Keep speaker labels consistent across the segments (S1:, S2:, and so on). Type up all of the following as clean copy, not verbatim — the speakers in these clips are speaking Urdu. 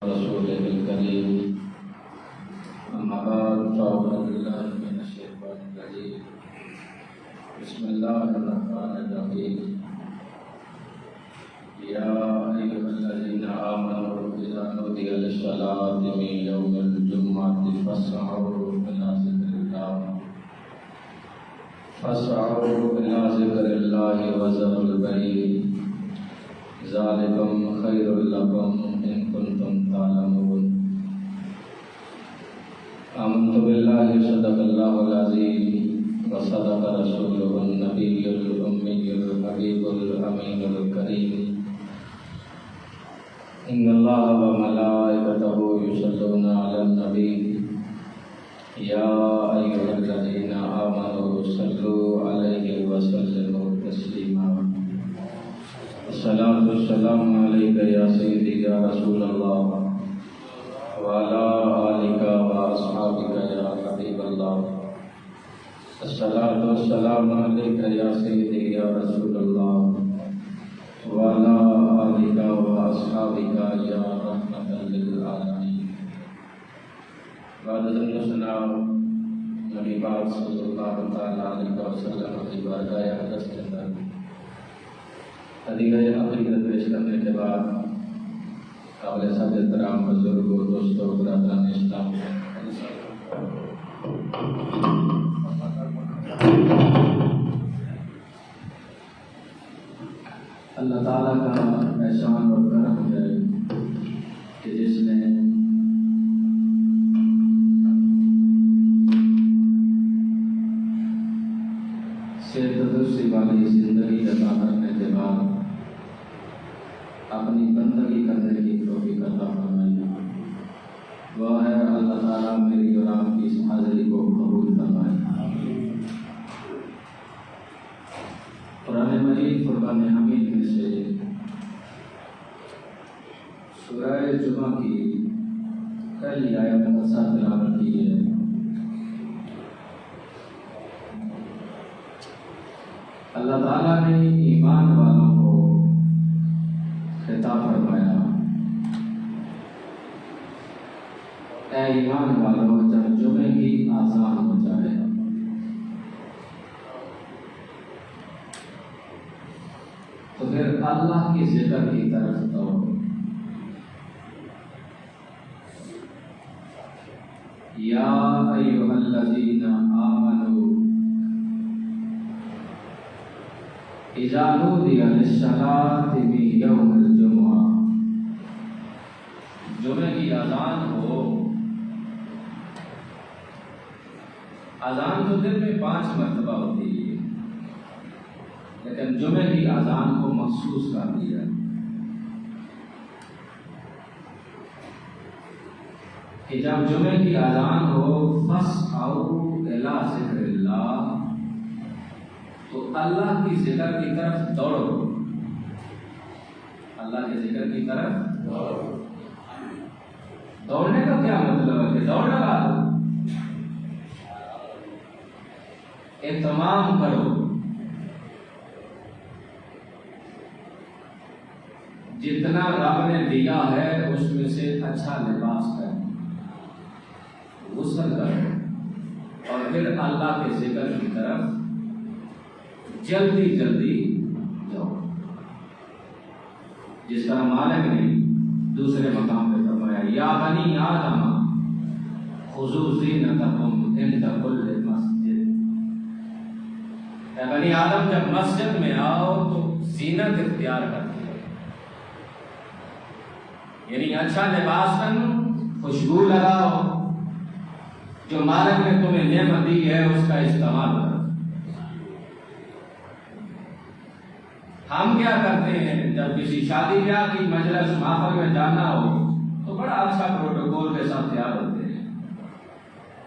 S1: رسوله الكريم أما بعد فأعوذ بالله من الشيطان الرجيم بسم الله الرحمن الرحيم يا أيها الذين آمنوا إذا نودي للصلاة من يوم الجمعة فاسعوا إلى ذكر الله وذروا البيع ذلكم خير لكم إن كنتم تعلمون آمنت بالله صدق الله العظيم وصدق رسوله النبي الأمي الحبيب الأمين الكريم إن الله وملائكته يصلون على النبي يا أيها الذين آمنوا صلوا عليه وسلموا تسليما الصلاة والسلام عليك يا سيدي يا رسول الله وعلى آلك وأصحابك يا حبيب الله الصلاة والسلام عليك يا سيدي يا رسول الله وعلى آلك وأصحابك يا رحمة للعالمين بعد ذلك سلام نبی پاک صلی اللہ تعالیٰ علیہ وسلم کی بارگاہ اقدس کے اندر حدیقہ عقیدت پیش کرنے کے بعد قابل سب احترام بزرگوں دوستوں برادران اسلام اللہ تعالیٰ کا احسان اور کرم ہے کہ جس نے تندرستی والی زندگی عطا کرنے کے بعد اپنی بندگی کرنے کی توفیق عطا فرمائی. وہ ہے اللہ تعالیٰ میری اور آپ کی اس حاضری کو قبول فرمائے. قرآن مجید فرقان حمید میں سے سورہ جمعہ کی پہلی آیت مقدسہ تلاوت کی ہے. اللہ تعالیٰ نے ایمان والوں کو خطاب فرمایا، اے ایمان والوں جب جمعے کی آذان ہو جائے تو پھر اللہ کی ذکر کی طرف دوڑو. یا ایھا الذین آمنوا اذا نودی للصلاۃ من یوم الجمعہ. جمعے کی اذان ہو. اذان تو دن میں 5 مرتبہ ہوتی ہے لیکن جمعے کی اذان کو مخصوص کر دیا کہ جب جمعے کی اذان ہو فاسعوا الی ذکر اللہ تو اللہ کی ذکر کی طرف دوڑو. اللہ کے ذکر کی طرف دوڑنے کا کیا مطلب ہے کہ دوڑ لگا دو، اہتمام کرو. جتنا رب نے دیا ہے اس میں سے اچھا لباس پہنو، غسل کرو اور پھر اللہ کے ذکر کی طرف جلدی جلدی جاؤ. جس طرح مالک نے دوسرے مقام پہ فرمایا یا بنی آدم خذوا زینتکم عند کل مسجد. اے بنی آدم جب مسجد میں آؤ تو زینت اختیار کرتی ہے، یعنی اچھا لباس پہنو، خوشبو لگاؤ، جو مالک نے تمہیں نعمت دی ہے اس کا استعمال کرو. ہم کیا کرتے ہیں جب کسی شادی بیاہ کی مجلس محفل میں جانا ہو تو بڑا اچھا پروٹوکول کے ساتھ تیار ہوتے ہیں،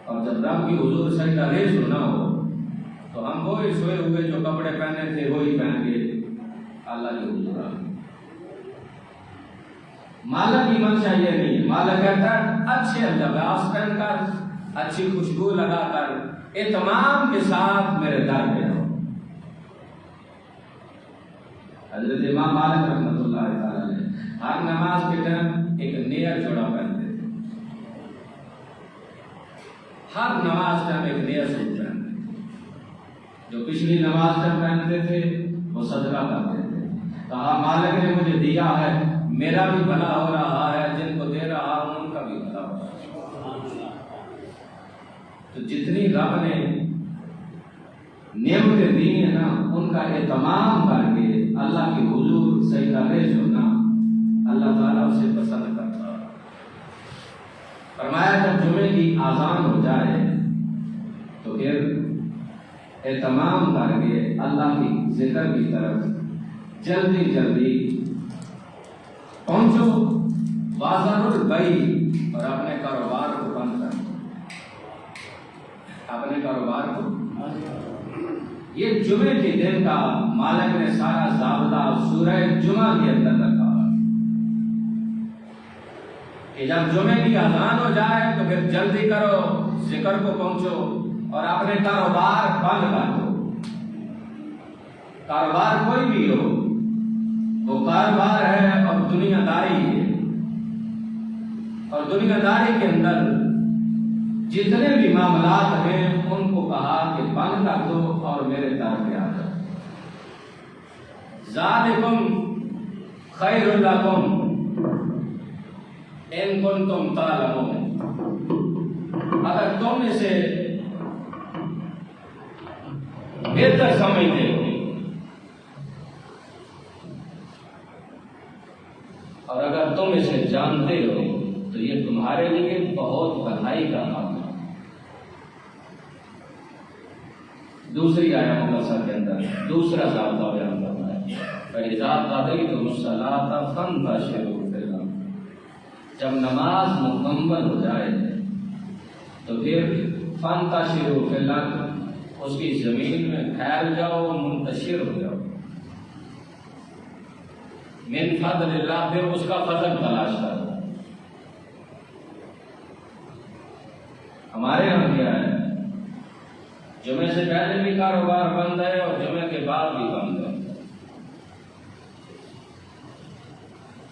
S1: اور جب رب کی حضور سجدہ ریز ہونا ہو تو ہم وہی سوئے ہوئے جو کپڑے پہنے تھے وہی پہن کے اللہ کے حضور آ گئے. مالک کی منشا یہ نہیں ہے. مالک کہتا ہے اچھے لباس پہن کر، اچھی خوشبو لگا کر، اہتمام کے ساتھ میرے در پہ آؤ. حضرت امام مالک رحمۃ اللہ تعالی نے ہر نماز کے ٹائم ایک نیت جوڑا ہر نماز کا ایک نیا سوٹ پہنتے، جو پچھلی نماز تک پہنتے تھے وہ صدقہ کرتے تھے، کہا مالک نے مجھے دیا ہے، میرا بھی بھلا ہو رہا ہے، جن کو دے رہا ہوں ان کا بھی بھلا ہو رہا ہے۔ تو جتنی رب نے نعمتیں دی ہیں نا، ان کا اہتمام کر کے اللہ کے حضور سجدہ ریز ہونا اللہ تعالیٰ اسے پسند کرتا ہے۔ فرمایا جب جمعے کی اذان ہو جائے تو پھر اہتمام کر کے اللہ کی ذکر کی طرف جلدی جلدی پہنچو، بازار البیع، اور اپنے کاروبار کو بند کر دو، اپنے کاروبار کو۔ یہ جمعے کے دن کا مالک نے سارا ضابطہ سورہ جمعہ کے اندر رکھا کہ جب جمعے کی اذان ہو جائے تو پھر جلدی کرو، ذکر کو پہنچو اور اپنے کاروبار بند کر دو۔ کاروبار کوئی بھی ہو، وہ کاروبار ہے اور دنیا داری ہے، اور دنیا داری کے اندر جتنے بھی معاملات ہیں ان کو کہا کہ بند کر دو اور میرے در پہ آ جاؤ۔ ذالکم خیر لکم ان کنتم تعلمون، اگر تم اسے بہتر سمجھتے ہو اور اگر تم اسے جانتے ہو تو یہ تمہارے لیے بہت بھلائی کا کام ہے۔ دوسری آیت مقدسہ کے اندر دوسرا ضابطہ بیان کرنا ہے، فَإِذَا قَضَيْتُمُ الصَّلَاةَ فَانتَشِرُوا فِي الْأَرْضِ، جب نماز مکمل ہو جائے تو پھر فَانتَشِرُوا فِي الْأَرْضِ، اس کی زمین میں پھیل جاؤ، منتشر ہو جاؤ، من فضل اللہ، پھر اس کا فضل تلاش کرو۔ ہمارے یہاں کیا ہے، جمعے سے پہلے بھی کاروبار بند ہے اور جمعے کے بعد بھی بند ہے۔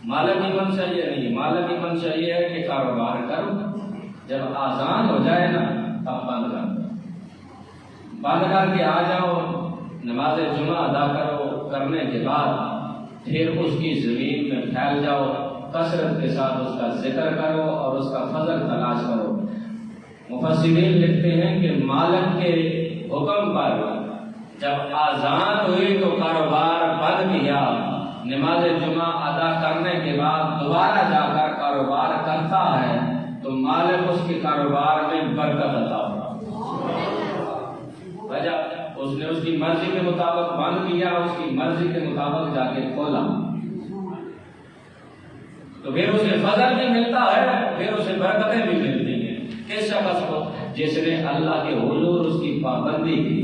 S1: مالکی منشا یہ نہیں، مالکی منشا یہ ہے کہ کاروبار کرو، جب آزان ہو جائے نا تب بند کر دو، بند کر کے آ جاؤ، نماز جمعہ ادا کرو، کرنے کے بعد پھر اس کی زمین میں پھیل جاؤ، کثرت کے ساتھ اس کا ذکر کرو اور اس کا فضل تلاش کرو۔ مفسرین لکھتے ہیں کہ مالک کے حکم پر جب آزان ہوئی تو کاروبار بند کیا، نماز جمعہ ادا کرنے کے بعد دوبارہ جا کر کاروبار کرتا ہے تو مالک اس کے کاروبار میں برکت عطا ہوتا۔ وجہ اس نے اس کی مرضی کے مطابق بند کیا، اس کی مرضی کے مطابق جا کے کھولا تو پھر اسے فضل بھی ملتا ہے، پھر اسے برکتیں بھی ملتی ہیں۔ کس شخص کو؟ جس نے اللہ کے حضور اس کی پابندی کی،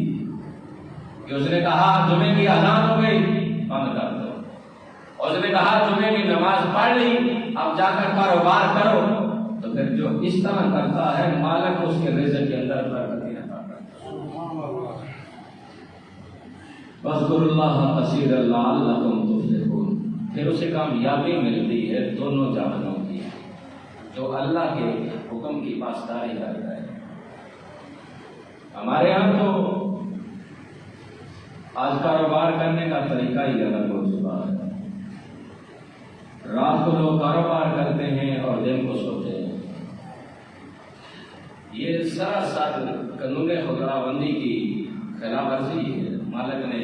S1: کہ اس نے کہا جمعے کی اذان ہو گئی بند کر دو، اور اس نے کہا جمعے کی نماز پڑھ لی اب جا کر کاروبار کرو، تو پھر جو اس طرح کرتا ہے مالک اس کے رزق کے اندر برکتیں عطا کرتا ہے۔ واذکروا اللہ کثیرا لعلکم تفلحون، پھر اسے کامیابی ملتی ہے دونوں جہانوں کی، جو اللہ کے حکم کی پاسداری کرتا ہے۔ ہمارے یہاں تو آج کاروبار کرنے کا طریقہ ہی الگ ہو چکا ہے، رات کو لوگ کاروبار کرتے ہیں اور دن کو سوتے ہیں۔ یہ سراسر قانون خداوندی کی خلاف ورزی ہے۔ مالک نے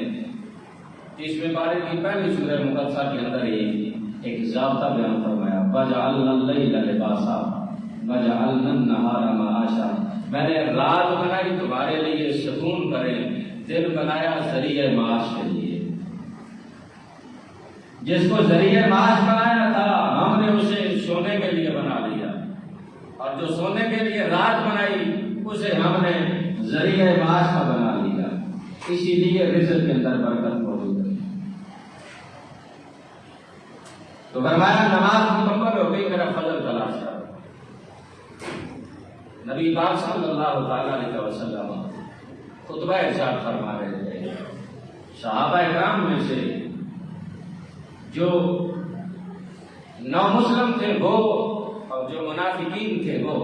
S1: 30ویں پارے کی پہلی سورہ مقدسہ کے اندر ہی ایک ضابطہ بیان فرمایا، وَجَعَلْنَا اللَّيْلَ لِبَاسًا وَجَعَلْنَا النَّهَارَ مَعَاشًا، میں نے رات بنائی تمہارے لیے سکون کرے، دن بنایا ذریعہ معاش کے لیے۔ جس کو ذریعہ معاش بنایا تھا ہم نے اسے سونے کے لیے بنا لیا، اور جو سونے کے لیے رات بنائی اسے ہم نے ذریعہ معاش کا بنا لیا۔ اسی لیے رزق کے اندر برکت موجود ہے۔ تو فرمایا نماز مکمل ہو گئی، میرا فضل تلاش کرو۔ نبی پاک صلی اللہ تعالیٰ علیہ وسلم خطبہ ارشاد فرما رہے تھے، صحابہ اکرام میں سے جو نامسلم تھے وہ اور جو منافقین تھے وہ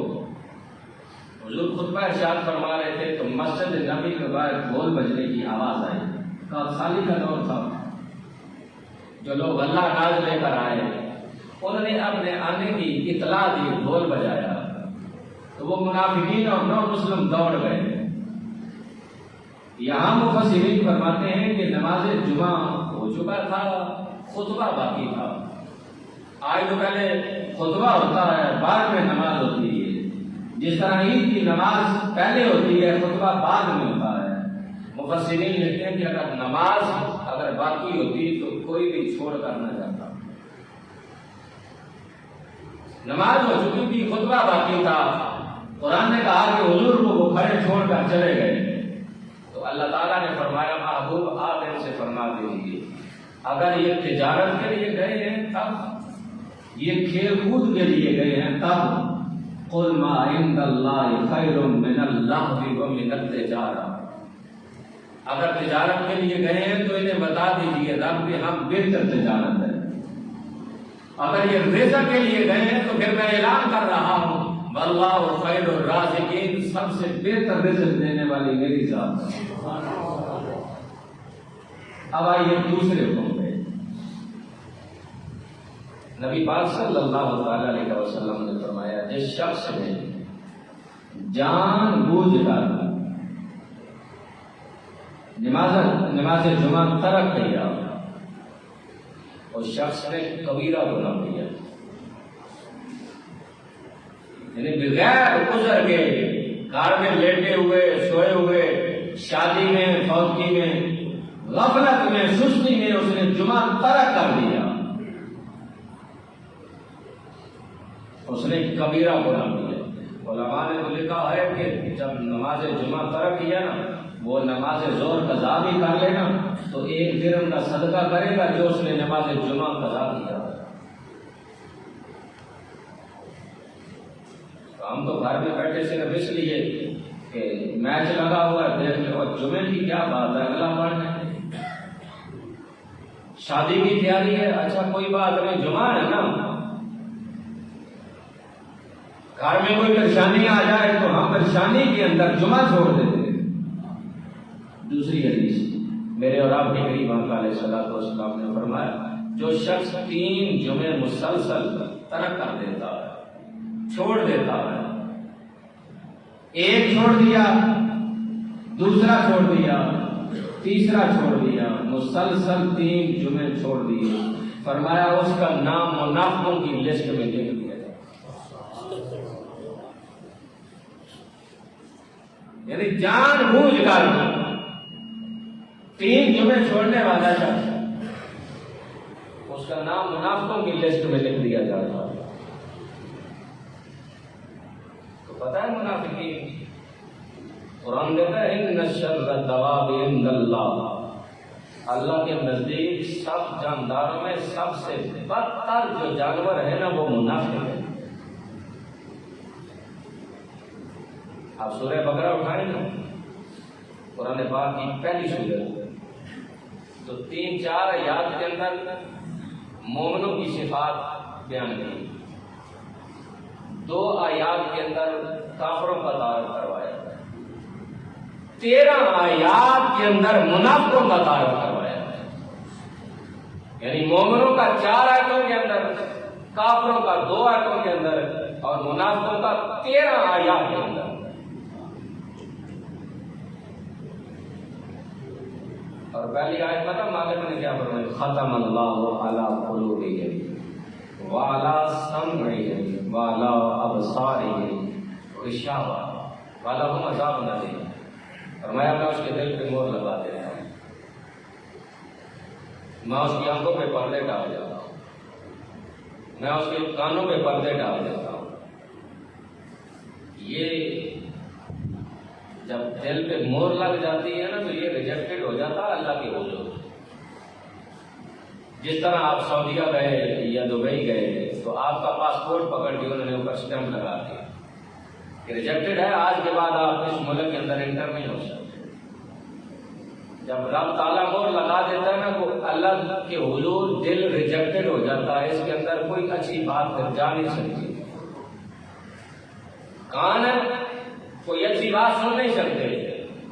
S1: حضور خطبہ ارشاد فرما رہے تھے تو مسجد نبی کے باہر ڈھول بجنے کی آواز آئی. خالی کا دور تھا، جو لوگ اللہ ناز لے کر آئے انہوں نے اپنے آنے کی اطلاع دی، ڈھول بجایا تو وہ منافقین اور نو مسلم دوڑ گئے. یہاں مفسرین فرماتے ہیں کہ نماز جمعہ ہو چکا تھا، خطبہ باقی تھا. آج تو پہلے خطبہ ہوتا ہے، بعد میں نماز ہوتی ہے. جس طرح عید کی نماز پہلے ہوتی ہے، خطبہ بعد میں ہوتا ہے. مفسرین لکھتے ہیں کہ اگر نماز اگر باقی ہوتی تو کوئی بھی چھوڑ کر نہ جاتا. نماز ہو چکی تھی، خطبہ باقی تھا. قرآن نے کہا کہ حضور کو وہ کھڑے چھوڑ کر چلے گئے تو اللہ تعالیٰ نے فرمایا محبوب آپ ان سے فرما دیجیے اگر یہ تجارت کے لیے گئے ہیں تب، یہ کھیل کود کے لیے گئے ہیں تب، قل ما عند اللہ خیر من اللہو ومن التجارہ. اگر تجارت کے لیے گئے ہیں تو انہیں بتا دیجیے رب کہ ہم بہتر تجارت ہے. اگر یہ رزق کے لیے گئے ہیں تو پھر میں اعلان کر رہا ہوں واللہ خیر الرازقین، سب سے بہتر رزق دینے والی میری ذات ہے. اب آئیے دوسرے حکم پہ. نبی پاک صلی اللہ علیہ وسلم نے فرمایا جس شخص نے جان بوجھ کر نماز جمعہ ترک کیا اس شخص نے کبیرہ گناہ کیا، یعنی بغیر عذر کے گھر میں لیٹے ہوئے، سوئے ہوئے، شادی میں، فوتگی میں، غفلت میں، سستی میں اس نے جمعہ ترک کر دیا، اس نے کبیرہ گناہ کیا. علماء نے تو لکھا ہے کہ جب نماز جمعہ ترک کیا نا، وہ نماز ظہر قضا بھی کر لے نا تو 1 درہم کا صدقہ کرے گا جو اس نے نماز جمعہ قضا کیا. ہم تو گھر میں بیٹھے صرف اس لیے کہ میچ لگا ہوا ہے دیکھ لو، اور جمعے کی کیا بات ہے، اگلا پڑھنا ہے. شادی کی تیاری ہے، اچھا کوئی بات نہیں، جمعہ ہے نا. گھر میں کوئی پریشانی آ جائے تو ہم پریشانی کے اندر جمعہ چھوڑ دیتے ہیں. دوسری حدیث میرے اور آپ کے قریب آقا علیہ الصلوۃ والسلام نے فرمایا جو شخص 3 جمعے مسلسل ترک کر دیتا ہے، چھوڑ دیتا ہے، ایک چھوڑ دیا، دوسرا چھوڑ دیا، تیسرا چھوڑ دیا، مسلسل 3 جمعے چھوڑ دیے، فرمایا اس کا نام منافقوں کی لسٹ میں لکھ دیا. یعنی جان بوجھ کر 3 جمعے چھوڑنے والا شخص اس کا نام منافقوں کی لسٹ میں لکھ دیا جاتا ہے. تو پتہ ہے منافقین، قرآن کہتا ہے ان شر الدواب عند اللہ، اللہ کے نزدیک سب جانداروں میں سب سے بدتر جو جانور ہے نا وہ منافق ہے. آپ سورہ بقرہ اٹھائیں نا، قرآن پاک کی پہلی سورت، تو 3-4 آیات کے اندر مومنوں کی صفات بیان کی، 2 آیات کے اندر کافروں کا تعارف کروایا، 13 آیات کے اندر منافقوں کا تعارف کروایا. یعنی مومنوں کا 4 آیتوں کے اندر، کافروں کا 2 آیتوں کے اندر اور منافقوں کا 13 آیات کے اندر. اور پہلی آیت پتہ مالک نے کیا فرمایا؟ ختم اللہ علی قلوبہم وعلی سمعہم وعلی ابصارہم غشاوہ ولہم عذاب علیم. فرمایا میں اس کے دل پہ مہر لگا دیتا ہوں، میں اس کی آنکھوں پہ پردے ڈال دیتا ہوں، میں اس کے کانوں پہ پردے ڈال دیتا ہوں. یہ جب دل پہ مہر لگ جاتی ہے نا تو یہ ریجیکٹڈ ہو جاتا ہے اللہ کے حضور. جس طرح آپ سعودیہ گئے یا دبئی گئے تو آپ کا پاسپورٹ پکڑ کے انہوں نے اوپر اسٹمپ لگا دیا کہ ریجیکٹڈ ہے، آج کے بعد آپ اس ملک کے اندر انٹر نہیں ہو سکتے. جب رب تعالیٰ مہر لگا دیتا ہے نا تو اللہ کے حضور دل ریجیکٹڈ ہو جاتا ہے، اس کے اندر کوئی اچھی بات پھر جا نہیں سکتی. کان ہے بات سن نہیں سکتے،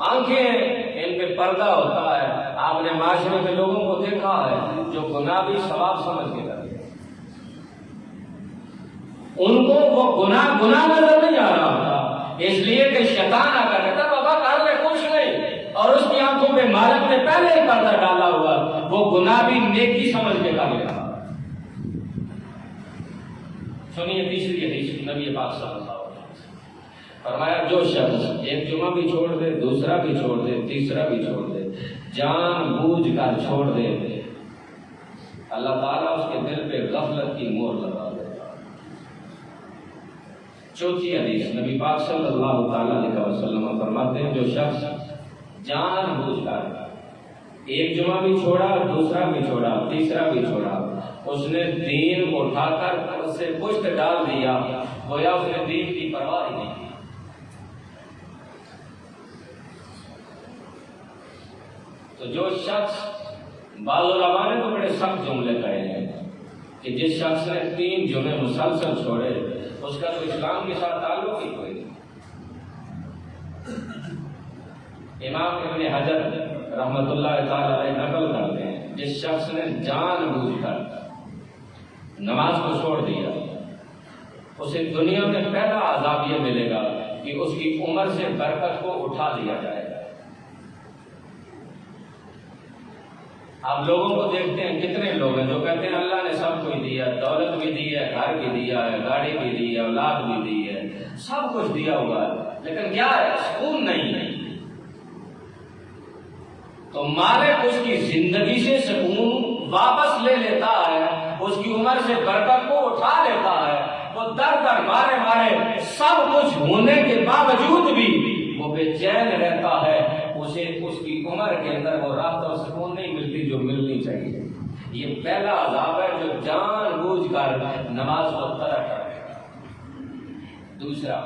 S1: آنکھیں ان پہ پردہ ہوتا ہے. آپ نے معاشرے میں لوگوں کو دیکھا ہے جو گناہ بھی ثواب سمجھ کے کرتے، ان کو وہ گناہ نظر نہیں آ رہا ہوتا، اس لیے کہ شیطان آ کر کہتا بابا کر لے کچھ نہیں، اور اس کی آنکھوں پہ مالک نے پہلے ہی پردہ ڈالا ہوا، وہ گناہ بھی نیکی سمجھ کے کر لیتا. سنیے تیسری حدیث نبی پاک صلی اللہ علیہ وسلم فرمایا جو شخص ایک جمعہ بھی چھوڑ دے، دوسرا بھی چھوڑ دے، تیسرا بھی چھوڑ دے، جان بوجھ کر چھوڑ دے، اللہ تعالیٰ اس کے دل پہ غفلت کی مہر لگا دیتا. چوتھی حدیث نبی پاک صلی اللہ تعالیٰ علیہ وسلم فرماتے ہیں جو شخص جان بوجھ کر ایک جمعہ بھی چھوڑا، دوسرا بھی چھوڑا، تیسرا بھی چھوڑا، اس نے دین کو اٹھا کر اس سے پشت ڈال دیا، گویا اس نے دین کی پرواہ ہی نہیں کی. تو جو شخص بعض علماء نے تو بڑے سخت جملے کہے ہیں کہ جس شخص نے 3 جمعے مسلسل چھوڑے اس کا تو اسلام کے ساتھ تعلق ہی کوئی نہیں. امام ابن حجر رحمۃ اللہ تعالی علیہ نقل کرتے ہیں جس شخص نے جان بوجھ کر نماز کو چھوڑ دیا اسے دنیا میں پہلا عذاب یہ ملے گا کہ اس کی عمر سے برکت کو اٹھا دیا جائے گا. آپ لوگوں کو دیکھتے ہیں کتنے لوگ ہیں جو کہتے ہیں اللہ نے سب کچھ دیا، دولت بھی دی ہے، گھر بھی دیا ہے، گاڑی بھی دی ہے، اولاد بھی دی ہے، سب کچھ دیا ہوا ہے، لیکن کیا ہے سکون نہیں ہے. تو مالک اس کی زندگی سے سکون واپس لے لیتا ہے، اس کی عمر سے برکت کو اٹھا لیتا ہے، وہ در در مارے مارے سب کچھ ہونے کے باوجود بھی وہ بے چین رہتا ہے، اسے اس کی عمر کے اندر وہ راحت اور سکون نہیں ملتی جو ملنی چاہیے. یہ پہلا عذاب ہے جو جان بوجھ کر نماز کو ترک کرے گا. دوسرا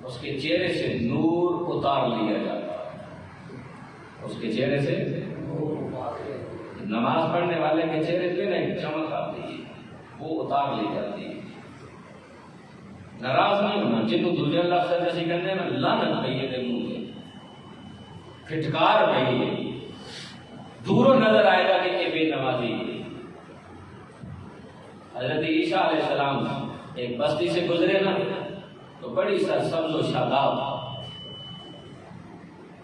S1: اس کے چہرے سے نور اتار لیا جاتا ہے، اس کے چہرے سے نماز پڑھنے والے کے چہرے پہ نہیں چمک آتی ہے، وہ اتار لی جاتی ہے. ناراض نہیں ہونا، جنوں دوسرے لفظ جیسے کہتے ہیں لعنت پئی ہے منہ میں، پھٹکار پئی ہے، دوروں نظر آئے گا کہ یہ بے نمازی ہے. حضرت عیسیٰ علیہ السلام ایک بستی سے گزرے نا تو بڑی سرسبز و شاداب،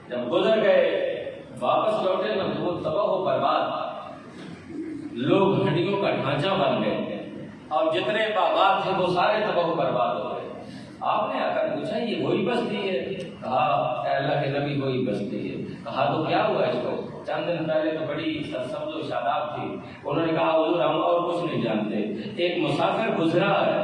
S1: جب گزر گئے واپس لوٹے نا تو وہ تباہ و برباد، لوگ ہڈیوں کا ڈھانچہ بن گئے اور جتنے باغات تھے وہ سارے تباہ و برباد ہو گئے. آپ نے آ کر پوچھا یہ وہی بستی ہے؟ کہا اے اللہ کے نبی وہی بستی ہے. کہا تو کیا ہوا اس کو؟ چند دن پہلے تو بڑی سرسبز و شاداب تھی. انہوں نے کہا حضور ہم اور کچھ نہیں جانتے، ایک مسافر گزرا ہے،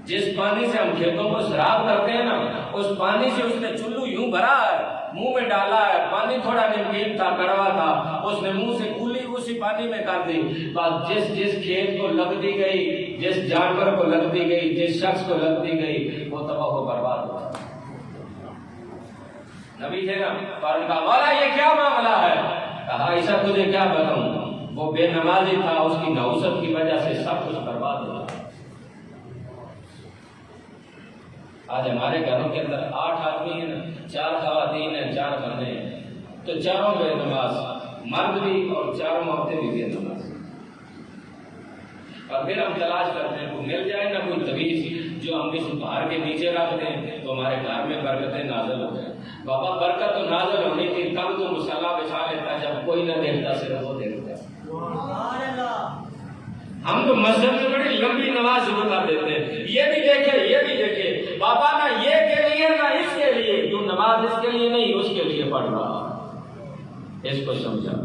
S1: جس پانی سے ہم کھیتوں کو سراب کرتے ہیں نا اس پانی سے اس نے چلو یوں بھرا ہے، منہ میں ڈالا ہے، پانی تھوڑا نمکین تھا، کڑوا تھا، اس نے منہ سے کولی اسی پانی میں کر دی. بس جس کھیت کو لگتی گئی، جس جانور کو لگتی گئی، جس شخص کو لگتی گئی وہ تباہ و برباد ہوا. نبی تھے نا، کہا مولا یہ کیا معاملہ ہے؟ کہا ایسا تجھے کیا بتاؤں، وہ بے نمازی تھا، اس کی نحوست کی وجہ سے سب کچھ برباد ہوا. آج ہمارے گھروں کے اندر 8 آدمی ہیں، 4 خواتین ہیں، 4 بندے ہیں، تو چاروں بے نماز، مرد بھی اور چاروں عورتیں بھی بے نماز. اور پھر ہم تلاش کرتے ہیں کوئی مل جائے نا کوئی تویز جو ہم کسی پہاڑ کے نیچے رکھ دیں تو ہمارے گھر میں برکتیں نازل ہو جائیں. بابا برکت تو نازل ہونی تھی تب تو مصالحہ بچھا لیتا جب کوئی نہ دیکھتا، صرف وہ دیکھتا. ہم تو مسجد میں بڑی لمبی نماز شروع کر دیتے ہیں، یہ بھی دیکھے یہ بھی دیکھے، بابا نہ یہ کے لیے نہ اس کے لیے، جو نماز اس کے لیے نہیں اس کے لیے پڑھ رہا. اس کو سمجھا.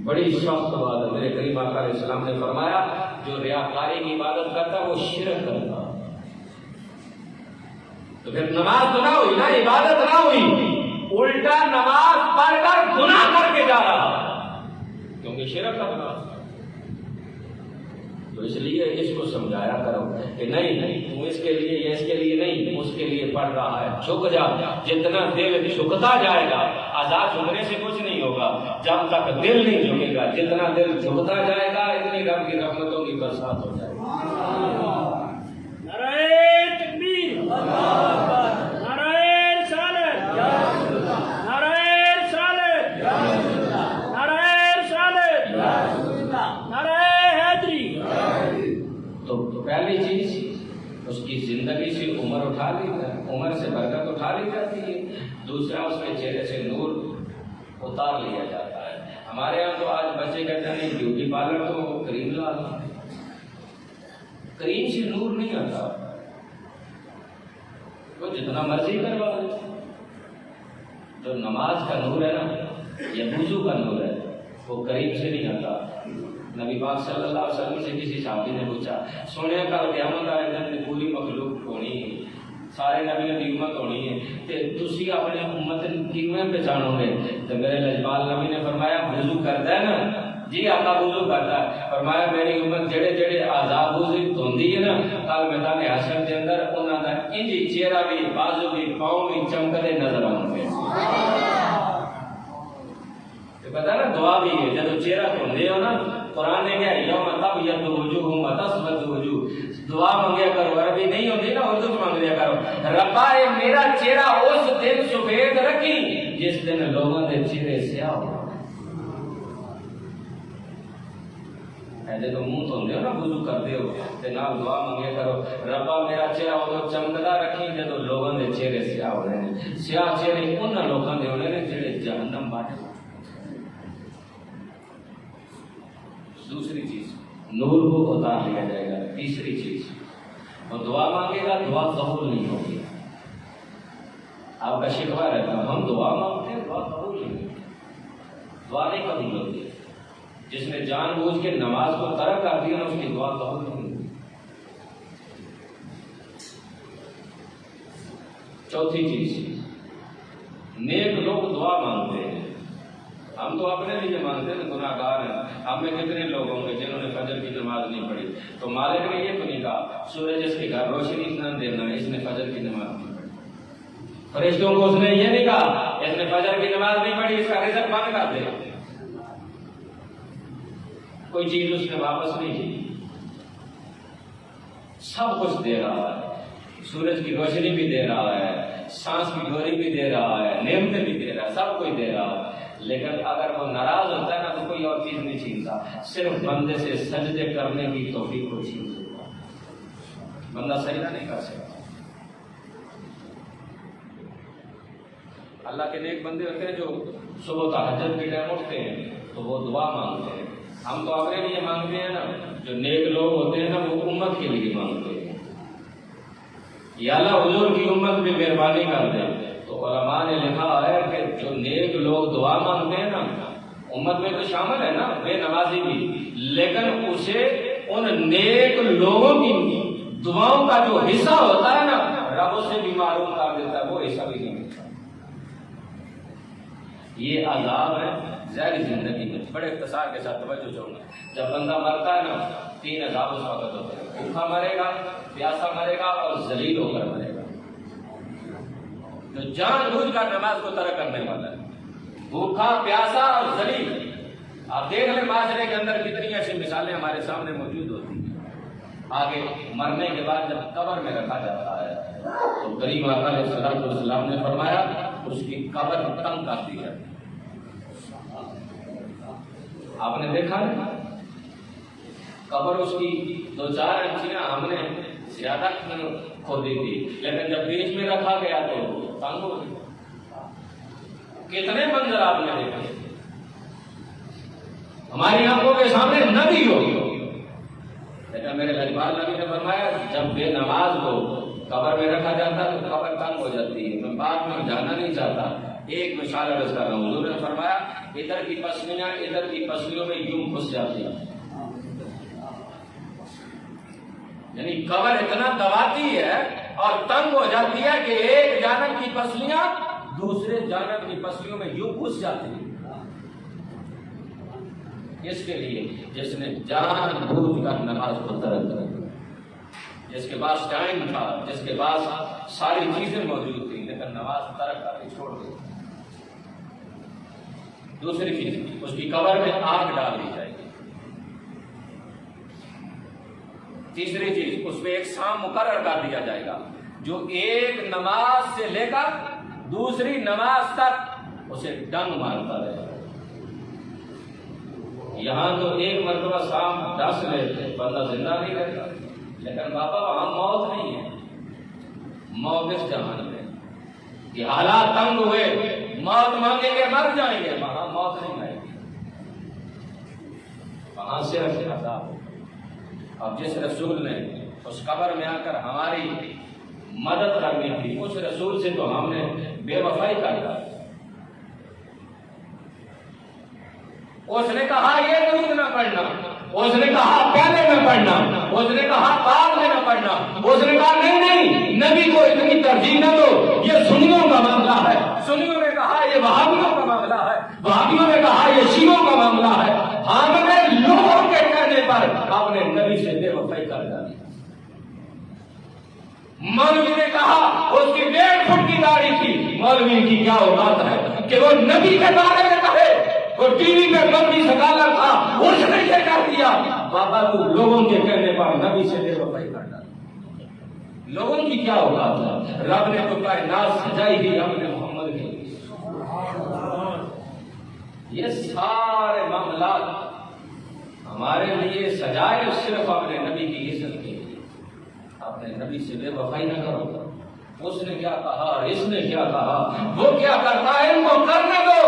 S1: بڑی سخت بات ہے. میرے کریم آقا علیہ السلام نے فرمایا جو ریاکاری کی عبادت کرتا وہ شرک کرتا. تو پھر نماز تو نہ ہوئی نا، عبادت نہ ہوئی، الٹا نماز پڑھ کر گناہ کر کے جا رہا کیونکہ شرک کرنا. تو اس لیے اس کو سمجھایا کرو کہ نہیں تم اس کے لیے یا اس کے لیے نہیں، اس کے لیے پڑھ رہا ہے. جھک جا، جتنا دل جھکتا جائے گا، آزاد جھکنے سے کچھ نہیں ہوگا جب تک دل نہیں جھکے گا. جتنا دل جھکتا جائے گا اتنی رب کی رحمتوں کی برسات ہو جائے گی. پہلی چیز اس کی زندگی سے عمر سے برکت اٹھا لی جاتی ہے. دوسرا اس کے چہرے سے نور اتار لیا جاتا ہے. ہمارے یہاں تو آج بچے کہتے ہیں بیوٹی پارلر تو کریم لا دو. کریم سے نور نہیں آتا, وہ جتنا مرضی کروا دے. جو نماز کا نور ہے نا یا وضو کا نور ہے وہ کریم سے نہیں آتا. نبی پاک صلی اللہ علیہ وسلم سے کسی صحابی نے پوچھا, سونے کل قیامت آئے دن پوری مخلوق ہونی ہے, سارے نبیوں کی امت ہونی ہے, تو تسی اپنے امت کیویں پہچانو گے؟ تو میرے لجپال نبی نے فرمایا وضو کرتا ہے نا, جی آقا وضو کرتا ہے. فرمایا میری امت جڑے جڑے عذاب وضو دھوندی ہے نا کل میدان حشر کے اندر انہاں دا انج چہرہ بھی بازو بھی پاؤں بھی چمکدے نظر آؤں گے. پتا نا دعا بھی ہے, جب چہرہ دھوندے ہو نا قرآن نے کہا یوم تبیض وجوہ وتسود وجوہ, دعا مانگیا کرو. عربی نہیں ہوتی نا اردو میں مانگ لیا کرو, ربا اے میرا چہرہ اس دن سفید رکھی جس دن لوگوں کے چہرے سیاہ ہو. جب منہ دھوندے ہو نا وضو کرتے ہو تے نال دعا مانگیا کرو, ربا میرا چہرہ ادو چمکدا رکھی جدو لوگوں کے چہرے سیاہ ہونے نے. سیاہ چہرے انہاں لوگوں کے ہونے نے جڑے جہنم باٹے. دوسری چیز نور کو اتار لیا جائے گا. تیسری چیز وہ دعا مانگے گا, دعا قبول نہیں ہوگی. آپ کا شکوہ رہتا ہے ہم دعا مانگتے ہیں دعا قبول نہیں ہوتی, دعا نہیں قبول ہوتی. جس نے جان بوجھ کے نماز کو ترک کر دیا اس کی دعا قبول نہیں ہوتی. چوتھی چیز نیک لوگ دعا مانگتے ہیں. ہم تو اپنے لیے مانگتے ہیں, گناہ گار ہیں. ہم میں کتنے لوگ ہوں گے جنہوں نے فجر کی نماز نہیں پڑھی, تو مالک نے یہ تو نہیں کہا سورج اس کے گھر روشنی نہ دینا اس نے فجر کی نماز نہیں پڑھی. فرشتوں کو اس نے یہ نہیں کہا اس نے فجر کی نماز نہیں پڑھی اس کا رزق بند کر دے. کوئی چیز اس نے واپس نہیں کی, سب کچھ دے رہا ہے. سورج کی روشنی بھی دے رہا ہے, سانس کی ڈوری بھی دے رہا ہے, نعمتیں بھی دے رہا ہے, سب کچھ دے رہا ہے. لیکن اگر وہ ناراض ہوتا ہے نا تو کوئی اور چیز نہیں چھینتا, صرف بندے سے سجدے کرنے کی توفیق کو چھین لیتا. بندہ سجدہ نہیں کر سکتا. اللہ کے نیک بندے ہوتے ہیں جو صبح تہجد کے ٹائم اٹھتے ہیں تو وہ دعا مانگتے ہیں. ہم تو اپنے لیے مانگتے ہیں نا, جو نیک لوگ ہوتے ہیں نا وہ امت کے لیے مانگتے ہیں. یا اللہ حضور کی امت پہ مہربانی کر دیں. تو علماء نے لکھا ہے کہ جو نیک لوگ دعا مانگتے ہیں نا امت میں تو شامل ہے نا بے نمازی بھی, لیکن اسے ان نیک لوگوں کی دعاؤں کا جو حصہ ہوتا ہے نا رب اسے بھی معلوم کر دیتا ہے, وہ حصہ بھی نہیں ملتا. یہ عذاب ہے ظاہری زندگی میں. بڑے اختصار کے ساتھ توجہ چاہوں گا. جب بندہ مرتا ہے نا 3 عذاب اس وقت ہوتے ہیں, بھوکا مرے گا, پیاسا مرے گا اور ذلیل ہو کر مرے گا. جو جان بوجھ کر نماز کو ترک کرنے والا ہے, بھوکا پیاسا اور ذلیل. آپ دیکھ لیں معاشرے کے اندر کتنی ایسی مثالیں ہمارے سامنے موجود ہوتی ہیں. آگے مرنے کے بعد جب قبر میں رکھا جاتا ہے تو کریم آقا علیہ الصلوۃ والسلام نے فرمایا اس کی قبر تنگ کر دی جاتی ہے. آپ نے دیکھا نا قبر اس کی 2-4 انچیاں ہم نے زیادہ کھودی تھی, لیکن جب بیچ میں رکھا گیا تو تنگ ہو گئی. کتنے منظر آپ نے دیکھے ہماری آنکھوں کے سامنے ندی ہوگی. لیکن میرے لجپال نبی نے فرمایا جب بے نماز کو قبر میں رکھا جاتا ہے تو قبر تنگ ہو جاتی ہے. میں بات میں جانا نہیں چاہتا, ایک مثال عرض کر رہا ہوں. حضور نے فرمایا ادھر کی پسلیاں ادھر کی پسلیوں میں یوں گھس جاتی ہیں, یعنی قبر اتنا دباتی ہے اور تنگ ہو جاتی ہے کہ ایک جانب کی پسلیاں دوسرے جانب کی پسلیوں میں یوں گھس جاتی ہیں. اس کے لیے جس نے جان بوجھ کر نماز کو ترک کر دیا, جس کے پاس ٹائم تھا, جس کے پاس ساری چیزیں موجود تھیں, لیکن نماز ترک کر کے چھوڑ دی. دوسری چیز اس کی قبر میں آگ ڈال دی جائے گی. تیسری چیز اس میں ایک سام مقرر کر دیا جائے گا جو ایک نماز سے لے کر دوسری نماز تک اسے ڈنگ مارتا رہے گا. یہاں تو ایک مرتبہ سام 10 لے بندہ زندہ نہیں رہتا, لیکن بابا وہاں موت نہیں ہے. موت اس جہان میں کہ حالات تنگ ہوئے موت مانگیں گے مر جائیں گے. وہاں موت نہیں آئے گی, وہاں صرف عذاب ہوگا. اب جس رسول نے اس قبر میں آ کر ہماری مدد کرنی تھی, اس رسول سے تو ہم نے بے وفائی کر دی. اس نے کہا یہ درود نہ پڑھنا, اس نے کہا پہلے میں پڑھنا, اس نے کہا بعد میں نہ پڑھنا, اس نے کہا نہیں نبی کو اتنی ترجیح نہ دو, یہ سنیوں کا معاملہ ہے. سنیوں نے کہا یہ وہابیوں کا معاملہ ہے, وہابیوں نے کہا یہ شیعوں کا معاملہ ہے. ہم نے لوگوں کے کہنے پر اپنے نبی سے بے وفائی کر ڈالی. مولوی نے کہا اس کی 1.5 فٹ کی داڑھی تھی, مولوی کی کیا اوقات ہے کہ وہ نبی کے بارے میں کہے. وہ ٹی وی میں بندی سکالر تھا, اس نے یہ کہہ دیا. بابا تو لوگوں کے کہنے پر نبی سے بے وفائی کر ڈالی. لوگوں کی کیا اوقات ہے؟ رب نے تو کائنات سجائی ہی اپنے محمد کے لیے. یہ سارے معاملات ہمارے لیے سجائے صرف اپنے نبی کی عزت کے لیے. اپنے نبی سے بے وفائی نہ کرو. اس نے کیا کہا, اس نے کیا کہا, وہ کیا کرتا ہے ان کو کرنے دو.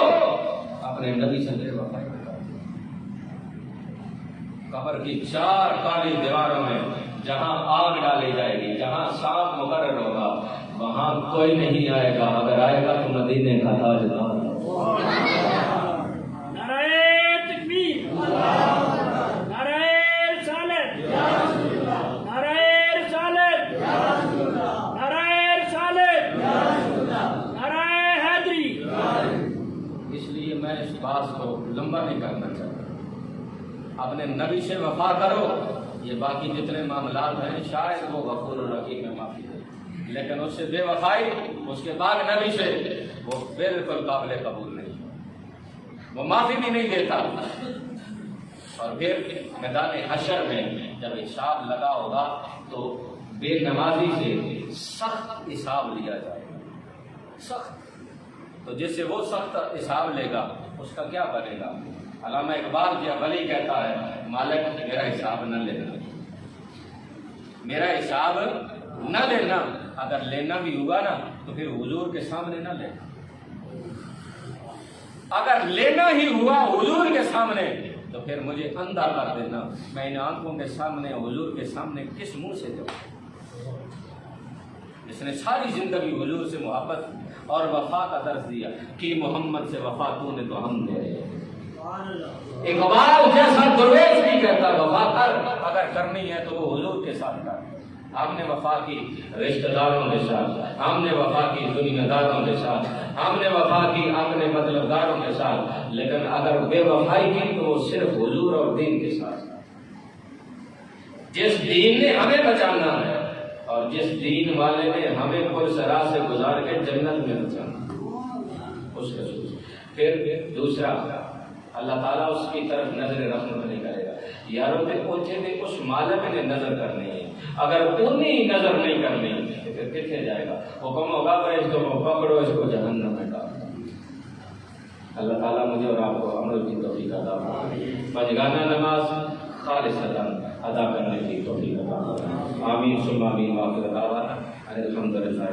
S1: اپنے نبی سے بے وفائی نہ کرو. قبر کی 4 کالی دیواروں میں جہاں آگ ڈالی جائے گی, جہاں سانپ مقرر ہوگا, وہاں کوئی نہیں آئے گا. اگر آئے گا تو مدینے کا تاجدار. اس بات کو لمبا نہیں کرنا چاہتا. اپنے نبی سے وفا کرو. یہ باقی جتنے معاملات ہیں شاید وہ غفور الرحیم میں معافی دے, لیکن اس سے بے وفائی اس کے بعد نبی سے وہ بالکل قابل قبول نہیں. وہ معافی بھی نہیں دیتا. اور پھر میدان حشر میں جب حساب لگا ہوگا تو بے نمازی سے سخت حساب لیا جائے گا. سخت. تو جس سے وہ سخت حساب لے گا اس کا کیا بنے گا؟ علامہ اقبال کیا ولی کہتا ہے, مالک میرا حساب نہ لینا, میرا حساب نہ لینا. اگر لینا بھی ہوا نا تو پھر حضور کے سامنے نہ لینا. اگر لینا ہی ہوا حضور کے سامنے تو پھر مجھے اندھا کر دینا. میں ان آنکھوں کے سامنے حضور کے سامنے کس منہ سے جاؤں؟ جس نے ساری زندگی حضور سے محبت اور وفا کا درس دیا کہ محمد سے وفا تو نے تو ہم دے. اقبال جیسا درویش بھی کہتا وفا کر, اگر کرنی ہے تو وہ حضور کے ساتھ کر. ہم نے وفا کی رشتہ داروں کے ساتھ, ہم نے وفا کی دنیا داروں کے ساتھ, ہم نے وفا کی اپنے مطلب داروں کے ساتھ, لیکن اگر بے وفائی کی تو وہ صرف حضور اور دین کے ساتھ. جس دین نے ہمیں بچانا ہے اور جس دین والے نے ہمیں پل صراط سے گزار کے جنت میں بچانا, اس رسول. پھر دوسرا, اللہ تعالیٰ اس کی طرف نظر رحمت نہیں کرے گا. یاروں کے پوچھے میں اس مالک نے نظر کرنی ہے, اگر انہیں نظر نہیں کرنی تو پھر کتنے جائے گا. حکم ہوگا اس کو پکڑو, اس کو جہنم میں ڈالو. اللہ تعالیٰ مجھے اور آپ کو عمل کی توفیق عطا فرمائے. پنجگانہ نماز خالصتاً ادا کرنے کی توفیق عطا فرمائے. آمین ثم آمین. واخر دعوانا الحمدللہ.